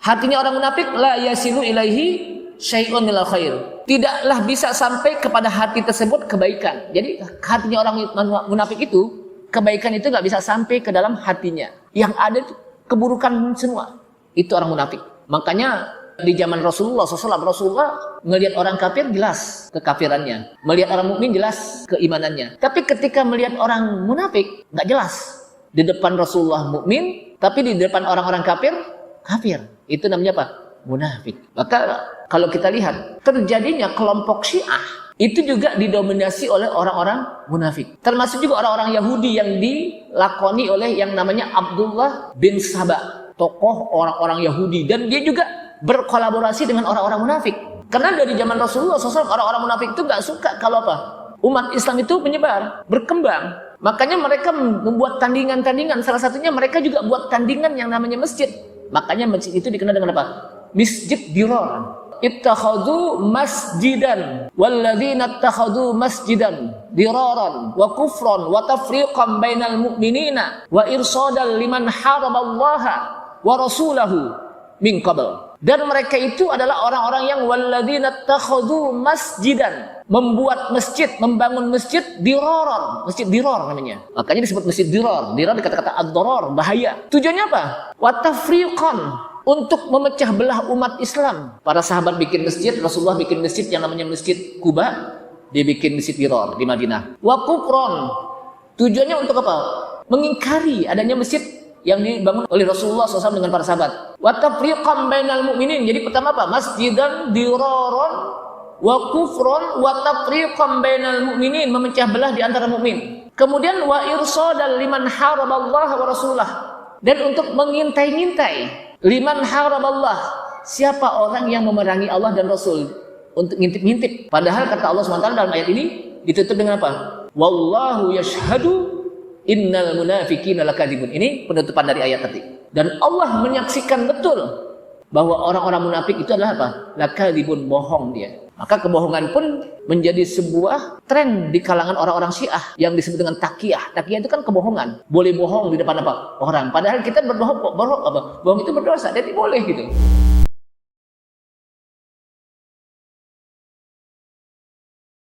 Hatinya orang munafik la yasilu ilaihi syai'un minal khair. Tidaklah bisa sampai kepada hati tersebut kebaikan. Jadi hatinya orang munafik itu, kebaikan itu nggak bisa sampai ke dalam hatinya. Yang ada itu keburukan semua. Itu orang munafik. Makanya di zaman Rasulullah SAW, Rasulullah melihat orang kafir jelas kekafirannya, melihat orang mukmin jelas keimanannya. Tapi ketika melihat orang munafik nggak jelas. Di depan Rasulullah mukmin, tapi di depan orang-orang kafir, kafir. Itu namanya apa? Munafik. Maka kalau kita lihat terjadinya kelompok Syiah itu juga didominasi oleh orang-orang munafik. Termasuk juga orang-orang Yahudi yang dilakoni oleh yang namanya Abdullah bin Saba, tokoh orang-orang Yahudi, dan dia juga berkolaborasi dengan orang-orang munafik. Karena dari zaman Rasulullah SAW orang-orang munafik itu nggak suka kalau apa? Umat Islam itu menyebar, berkembang. Makanya mereka membuat tandingan-tandingan. Salah satunya mereka juga buat tandingan yang namanya masjid. Makanya masjid itu dikenal dengan apa? Masjid Dirar. Ittakhadhu masjidan walladzina ittakhadhu masjidan diraran wa kufran wa tafriqan bainal mu'minina wa irsadan liman haraballaha wa rasulahu min qabl. Dan mereka itu adalah orang-orang yang walladzina ittakhadhu masjidan, membuat masjid, membangun masjid diraran. Masjid dirar namanya. Makanya disebut masjid dirar. Dirar dikata-kata ad-darar, bahaya. Tujuannya apa? Wa tafriqan, untuk memecah belah umat Islam. Para sahabat bikin masjid, Rasulullah bikin masjid yang namanya Masjid Quba, dia bikin masjid Dirar di Madinah. Wa kufron, tujuannya untuk apa? Mengingkari adanya masjid yang dibangun oleh Rasulullah SAW dengan para sahabat. Wa tafriqan bainal mu'minin, jadi pertama apa? Masjidan diraron wa kufron wa tafriqan bainal mu'minin, memecah belah di antara mukmin. Kemudian wa irsadan liman haraballaha wa rasulah, dan untuk mengintai-ngintai liman haraballah, siapa orang yang memerangi Allah dan Rasul, untuk ngintip-ngintip. Padahal kata Allah SWT dalam ayat ini ditutup dengan apa? Wallahu yashhadu innal munafiqina lakadzibun. Ini penutupan dari ayat tadi. Dan Allah menyaksikan betul bahwa orang-orang munafik itu adalah apa? Lakadzibun, bohong dia. Maka kebohongan pun menjadi sebuah tren di kalangan orang-orang Syiah yang disebut dengan taqiyah. Taqiyah itu kan kebohongan. Boleh bohong di depan apa? Orang. Padahal kita berbohong, bohong itu berdosa. Jadi boleh gitu.